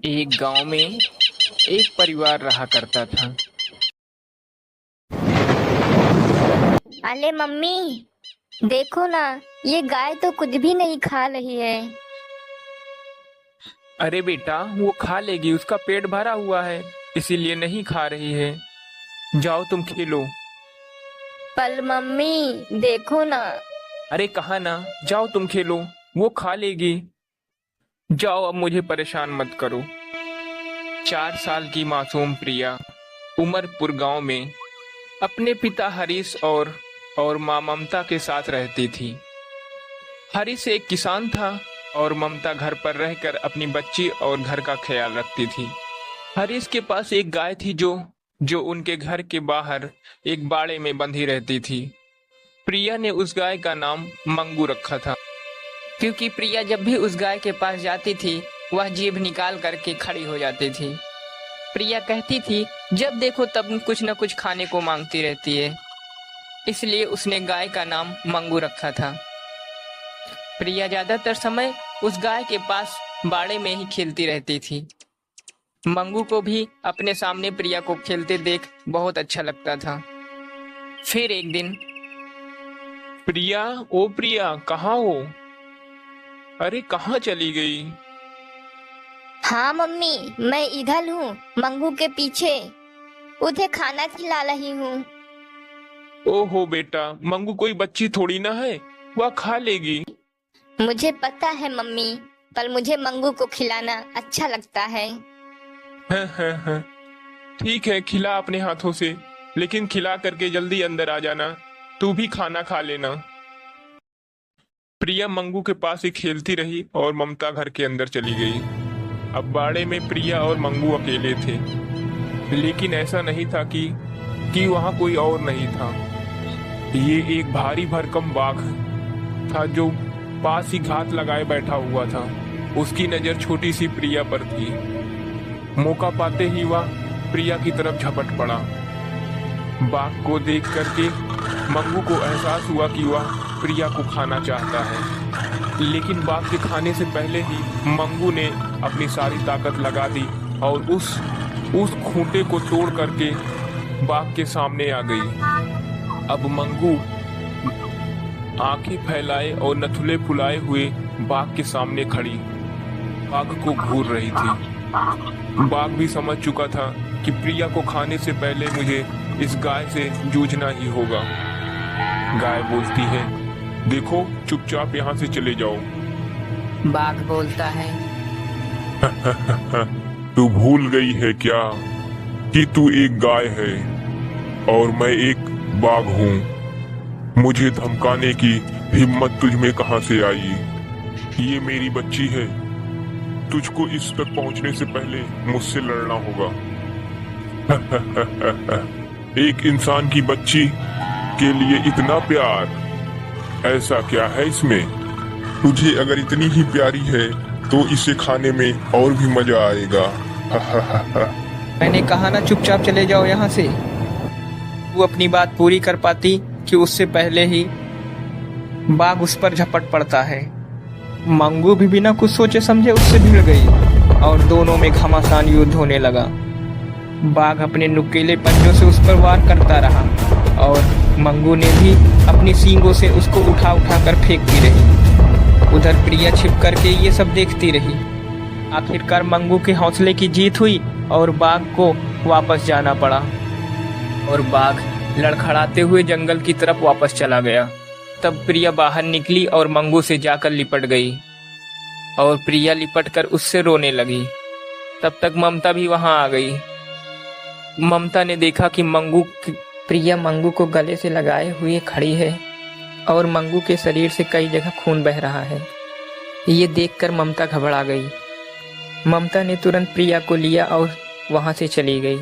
एक गांव में एक परिवार रहा करता था। अरे मम्मी, देखो ना, ये गाय तो कुछ भी नहीं खा रही है। अरे बेटा, वो खा लेगी, उसका पेट भरा हुआ है, इसीलिए नहीं खा रही है। जाओ तुम खेलो। पर मम्मी देखो ना। अरे कहा ना, जाओ तुम खेलो, वो खा लेगी। जाओ, अब मुझे परेशान मत करो। 4 साल की मासूम प्रिया उमरपुर गांव में अपने पिता हरीश और मां ममता के साथ रहती थी। हरीश एक किसान था और ममता घर पर रहकर अपनी बच्ची और घर का ख्याल रखती थी। हरीश के पास एक गाय थी जो जो उनके घर के बाहर एक बाड़े में बंधी रहती थी। प्रिया ने उस गाय का नाम मंगू रखा था, क्योंकि प्रिया जब भी उस गाय के पास जाती थी वह जीभ निकाल करके खड़ी हो जाती थी। प्रिया कहती थी, जब देखो तब कुछ न कुछ खाने को मांगती रहती है, इसलिए उसने गाय का नाम मंगू रखा था। प्रिया ज्यादातर समय उस गाय के पास बाड़े में ही खेलती रहती थी। मंगू को भी अपने सामने प्रिया को खेलते देख बहुत अच्छा लगता था। फिर एक दिन, प्रिया, ओ प्रिया, कहाँ हो? अरे कहाँ चली गई? हाँ मम्मी, मैं इधर हूँ, मंगू के पीछे उसे खाना खिला रही हूँ। ओहो बेटा, मंगू कोई बच्ची थोड़ी ना है, वह खा लेगी। मुझे पता है मम्मी, पर मुझे मंगू को खिलाना अच्छा लगता है। हाँ, ठीक है, खिला अपने हाथों से, लेकिन खिला करके जल्दी अंदर आ जाना। तू भी खाना खा लेना। प्रिया मंगू के पास ही खेलती रही और ममता घर के अंदर चली गई। अब बाड़े में प्रिया और मंगू अकेले थे, लेकिन ऐसा नहीं था कि वहां कोई और नहीं था। ये एक भारी भरकम बाघ था जो पास ही घात लगाए बैठा हुआ था। उसकी नजर छोटी सी प्रिया पर थी। मौका पाते ही वह प्रिया की तरफ झपट पड़ा। बाघ को देख करके मंगू को एहसास हुआ कि वह प्रिया को खाना चाहता है, लेकिन बाघ के खाने से पहले ही मंगू ने अपनी सारी ताकत लगा दी और उस खूंटे को तोड़ करके बाघ के सामने आ गई। अब मंगू आंखें फैलाए और नथुले फुलाए हुए बाघ के सामने खड़ी बाघ को घूर रही थी। बाघ भी समझ चुका था कि प्रिया को खाने से पहले मुझे इस गाय से जूझना ही होगा। गाय बोलती है, देखो, चुपचाप यहाँ से चले जाओ। बाघ बोलता है, तू भूल गई है क्या कि तू एक गाय है और मैं एक बाघ हूँ। मुझे धमकाने की हिम्मत तुझ में कहाँ से आई? ये मेरी बच्ची है, तुझको इस तक पहुँचने से पहले मुझसे लड़ना होगा। एक इंसान की बच्ची के लिए इतना प्यार, ऐसा क्या है इसमें? तुझे अगर इतनी ही प्यारी है तो इसे खाने में और भी मजा आएगा। मैंने कहा ना, चुपचाप चले जाओ यहाँ से। वो अपनी बात पूरी कर पाती कि उससे पहले ही बाघ उस पर झपट पड़ता है। मंगू भी बिना कुछ सोचे समझे उससे भिड़ गई और दोनों में घमासान युद्ध होने लगा। बाघ अपने नुकीले पंजों से उस पर वार करता रहा और मंगू ने भी अपनी सींगों से उसको उठा उठा कर फेंकती रही। उधर प्रिया छिप करके ये सब देखती रही। आखिरकार मंगू के हौसले की जीत हुई और बाघ को वापस जाना पड़ा और बाघ लड़खड़ाते हुए जंगल की तरफ वापस चला गया। तब प्रिया बाहर निकली और मंगू से जाकर लिपट गई और प्रिया लिपट कर उससे रोने लगी। तब तक ममता भी वहां आ गई। ममता ने देखा कि प्रिया मंगू को गले से लगाए हुए खड़ी है और मंगू के शरीर से कई जगह खून बह रहा है। ये देखकर ममता घबरा गई। ममता ने तुरंत प्रिया को लिया और वहां से चली गई।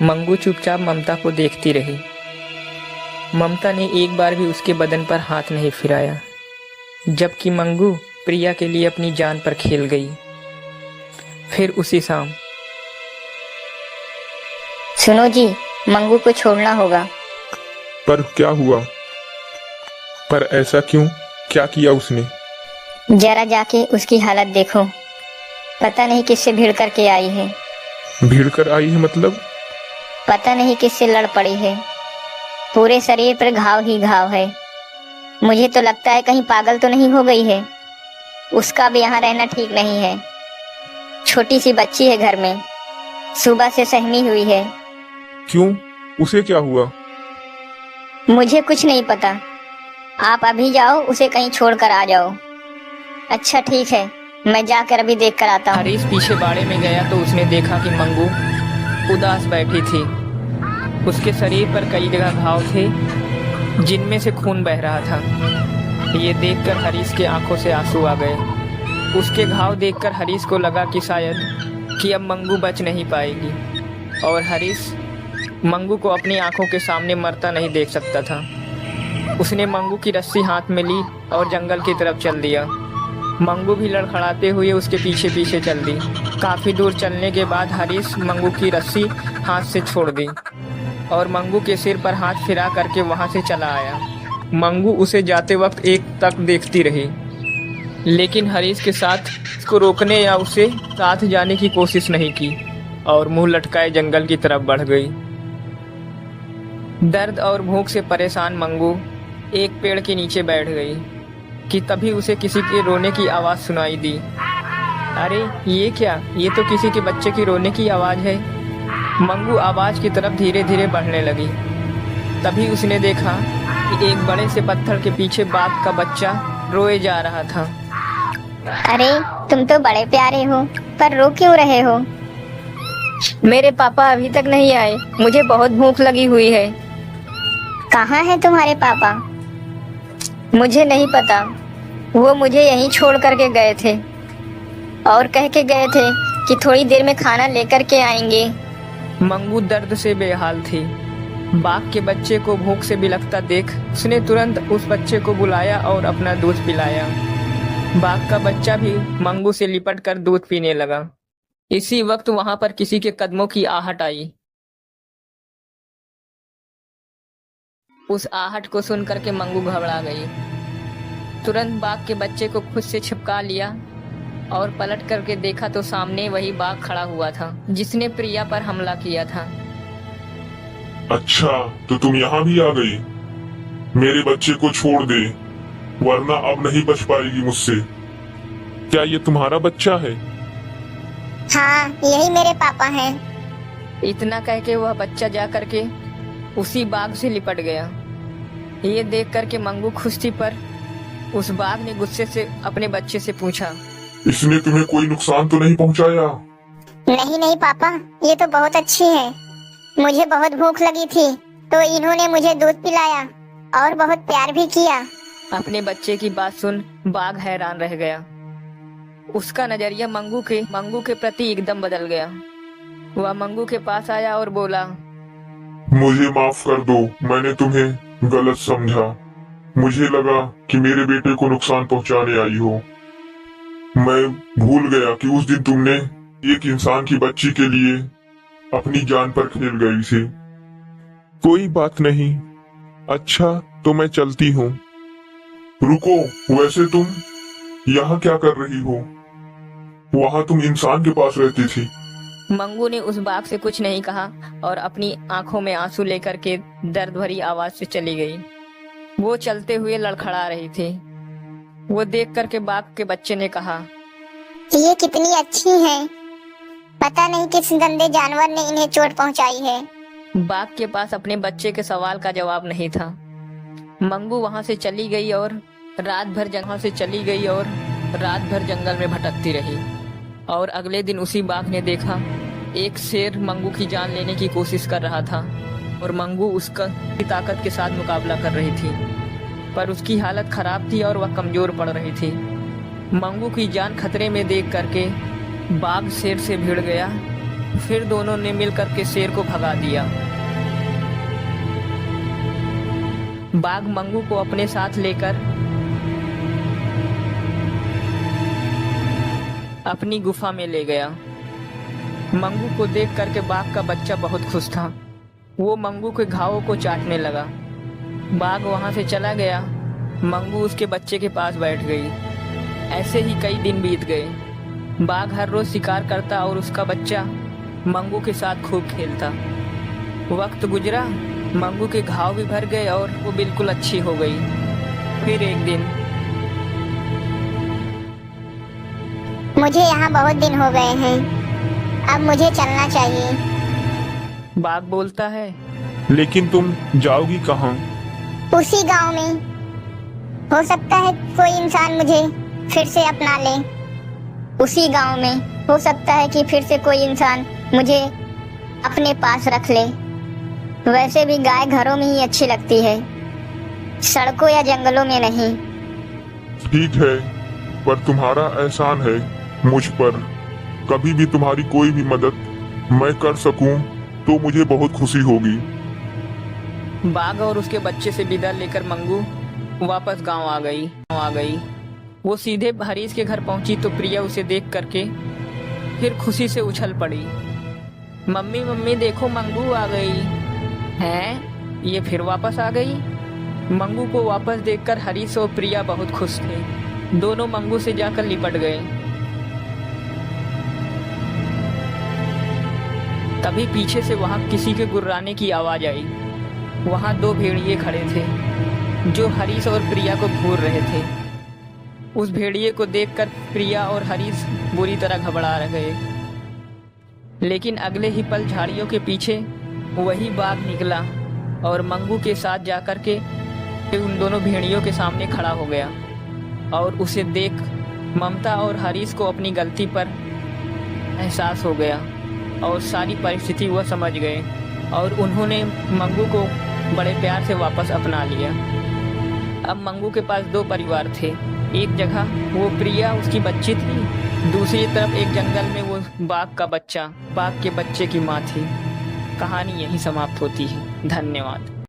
मंगू चुपचाप ममता को देखती रही। ममता ने एक बार भी उसके बदन पर हाथ नहीं फिराया, जबकि मंगू प्रिया के लिए अपनी जान पर खेल गई। फिर उसी शाम, सुनो जी, मंगू को छोड़ना होगा। पर क्या हुआ? पर ऐसा क्यों? क्या किया उसने? जरा जाके उसकी हालत देखो। पता नहीं किससे भिड़ करके आई है। भीड़ कर आई है मतलब? पता नहीं किससे लड़ पड़ी है। पूरे शरीर पर घाव ही घाव है। मुझे तो लगता है कहीं पागल तो नहीं हो गई है। उसका भी यहाँ रहना ठीक नहीं है। छोटी सी बच्ची है घर में, सुबह से सहमी हुई है। क्यों, उसे क्या हुआ? मुझे कुछ नहीं पता। आप अभी जाओ, उसे कहीं छोड़ कर आ जाओ। अच्छा ठीक है, मैं जाकर अभी देख कर आता हूँ। हरीश पीछे बाड़े में गया तो उसने देखा कि मंगू उदास बैठी थी। उसके शरीर पर कई जगह घाव थे जिनमें से खून बह रहा था। ये देखकर हरीश के आंखों से आंसू आ गए। उसके घाव देखकर हरीश को लगा कि शायद कि अब मंगू बच नहीं पाएगी, और हरीश मंगू को अपनी आंखों के सामने मरता नहीं देख सकता था। उसने मंगू की रस्सी हाथ में ली और जंगल की तरफ चल दिया। मंगू भी लड़खड़ाते हुए उसके पीछे पीछे चल दी। काफ़ी दूर चलने के बाद हरीश मंगू की रस्सी हाथ से छोड़ दी और मंगू के सिर पर हाथ फिरा करके वहां से चला आया। मंगू उसे जाते वक्त एक तक देखती रही, लेकिन हरीश के साथ उसको रोकने या उसे साथ जाने की कोशिश नहीं की और मुंह लटकाए जंगल की तरफ बढ़ गई। दर्द और भूख से परेशान मंगू एक पेड़ के नीचे बैठ गई कि तभी उसे किसी के रोने की आवाज़ सुनाई दी। अरे ये क्या, ये तो किसी के बच्चे की रोने की आवाज़ है। मंगू आवाज़ की तरफ धीरे धीरे बढ़ने लगी। तभी उसने देखा कि एक बड़े से पत्थर के पीछे बाघ का बच्चा रोए जा रहा था। अरे तुम तो बड़े प्यारे हो, पर रो क्यों रहे हो? मेरे पापा अभी तक नहीं आए, मुझे बहुत भूख लगी हुई है। कहाँ है तुम्हारे पापा? मुझे नहीं पता, वो मुझे यहीं छोड़ करके गए थे और कह के गए थे कि थोड़ी देर में खाना लेकर के आएंगे। मंगू दर्द से बेहाल थी। बाघ के बच्चे को भूख से बिलखता देख उसने तुरंत उस बच्चे को बुलाया और अपना दूध पिलाया। बाघ का बच्चा भी मंगू से लिपट कर दूध पीने लगा। इसी वक्त वहां पर किसी के कदमों की आहट आई। उस आहट को सुनकर के मंगू घबरा गई। तुरंत बाघ के बच्चे को खुद से छिपका लिया और पलट करके देखा तो सामने वही बाघ खड़ा हुआ था जिसने प्रिया पर हमला किया था। अच्छा, तो तुम यहाँ भी आ गई। मेरे बच्चे को छोड़ दे, वरना अब नहीं बच पाएगी मुझसे। क्या ये तुम्हारा बच्चा है? हाँ, यही मेरे पापा हैं। इतना कह के वह बच्चा जा करके उसी बाघ से लिपट गया। ये देख करके मंगू खुश थी, पर उस बाघ ने गुस्से से अपने बच्चे से पूछा, इसने तुम्हें कोई नुकसान तो नहीं पहुँचाया? नहीं नहीं पापा, ये तो बहुत अच्छी है। मुझे बहुत भूख लगी थी तो इन्होंने मुझे दूध पिलाया और बहुत प्यार भी किया। अपने बच्चे की बात सुन बाघ हैरान रह गया। उसका नजरिया मंगू के प्रति एकदम बदल गया। वह मंगू के पास आया और बोला, मुझे माफ कर दो, मैंने तुम्हें गलत समझा। मुझे लगा कि मेरे बेटे को नुकसान पहुंचाने आई हो। मैं भूल गया कि उस दिन तुमने एक इंसान की बच्ची के लिए अपनी जान पर खेल गई थी। कोई बात नहीं। अच्छा, तो मैं चलती हूँ। रुको, वैसे तुम यहाँ क्या कर रही हो? वहाँ तुम इंसान के पास रहती थी। मंगू ने उस बाघ से कुछ नहीं कहा और अपनी आंखों में आंसू लेकर के दर्द भरी आवाज से चली गई। वो चलते हुए लड़खड़ा रही थी। वो देख करके बाघ के बच्चे ने कहा, ये कितनी अच्छी है, पता नहीं किस गंदे जानवर ने इन्हें चोट पहुंचाई है। बाघ के पास अपने बच्चे के सवाल का जवाब नहीं था। मंगू वहां से चली गई और रात भर जंगल में भटकती रही। और अगले दिन उसी बाघ ने देखा एक शेर मंगू की जान लेने की कोशिश कर रहा था और मंगू उसका ताकत के साथ मुकाबला कर रही थी, पर उसकी हालत खराब थी और वह कमजोर पड़ रही थी। मंगू की जान खतरे में देख करके बाघ शेर से भिड़ गया। फिर दोनों ने मिलकर के शेर को भगा दिया। बाघ मंगू को अपने साथ लेकर अपनी गुफा में ले गया। मंगू को देख करके बाघ का बच्चा बहुत खुश था। वो मंगू के घावों को चाटने लगा। बाघ वहां से चला गया। मंगू उसके बच्चे के पास बैठ गई। ऐसे ही कई दिन बीत गए। बाघ हर रोज शिकार करता और उसका बच्चा मंगू के साथ खूब खेलता। वक्त गुजरा, मंगू के घाव भी भर गए और वो बिल्कुल अच्छी हो गई। फिर एक दिन, मुझे यहाँ बहुत दिन हो गए हैं, अब मुझे चलना चाहिए। बाघ बोलता है। लेकिन तुम जाओगी कहाँ? उसी गांव में। हो सकता है कोई इंसान मुझे फिर से अपना ले। उसी गांव में हो सकता है कि फिर से कोई इंसान मुझे अपने पास रख ले। वैसे भी गाय घरों में ही अच्छी लगती है, सड़कों या जंगलों में नहीं। ठीक है, पर तुम्हारा एहसान है मुझ पर। कभी भी तुम्हारी कोई भी मदद मैं कर सकूं तो मुझे बहुत खुशी होगी। बाघ और उसके बच्चे से विदा लेकर मंगू वापस गांव आ गई। वो सीधे हरीश के घर पहुंची तो प्रिया उसे देख करके फिर खुशी से उछल पड़ी। मम्मी मम्मी देखो, मंगू आ गई है। ये फिर वापस आ गई। मंगू को वापस देखकर हरीश और प्रिया बहुत खुश थे। दोनों मंगू से जाकर लिपट गए। तभी पीछे से वहां किसी के गुर्राने की आवाज आई। वहां दो भेड़िए खड़े थे जो हरीश और प्रिया को घूर रहे थे। उस भेड़िए को देखकर प्रिया और हरीश बुरी तरह घबरा गए। लेकिन अगले ही पल झाड़ियों के पीछे वही बाघ निकला और मंगू के साथ जाकर के उन दोनों भेड़ियों के सामने खड़ा हो गया। और उसे देख ममता और हरीश को अपनी गलती पर एहसास हो गया और सारी परिस्थिति वह समझ गए और उन्होंने मंगू को बड़े प्यार से वापस अपना लिया। अब मंगू के पास दो परिवार थे। एक जगह वो प्रिया उसकी बच्ची थी, दूसरी तरफ एक जंगल में वो बाघ का बच्चा, बाघ के बच्चे की माँ थी। कहानी यहीं समाप्त होती है। धन्यवाद।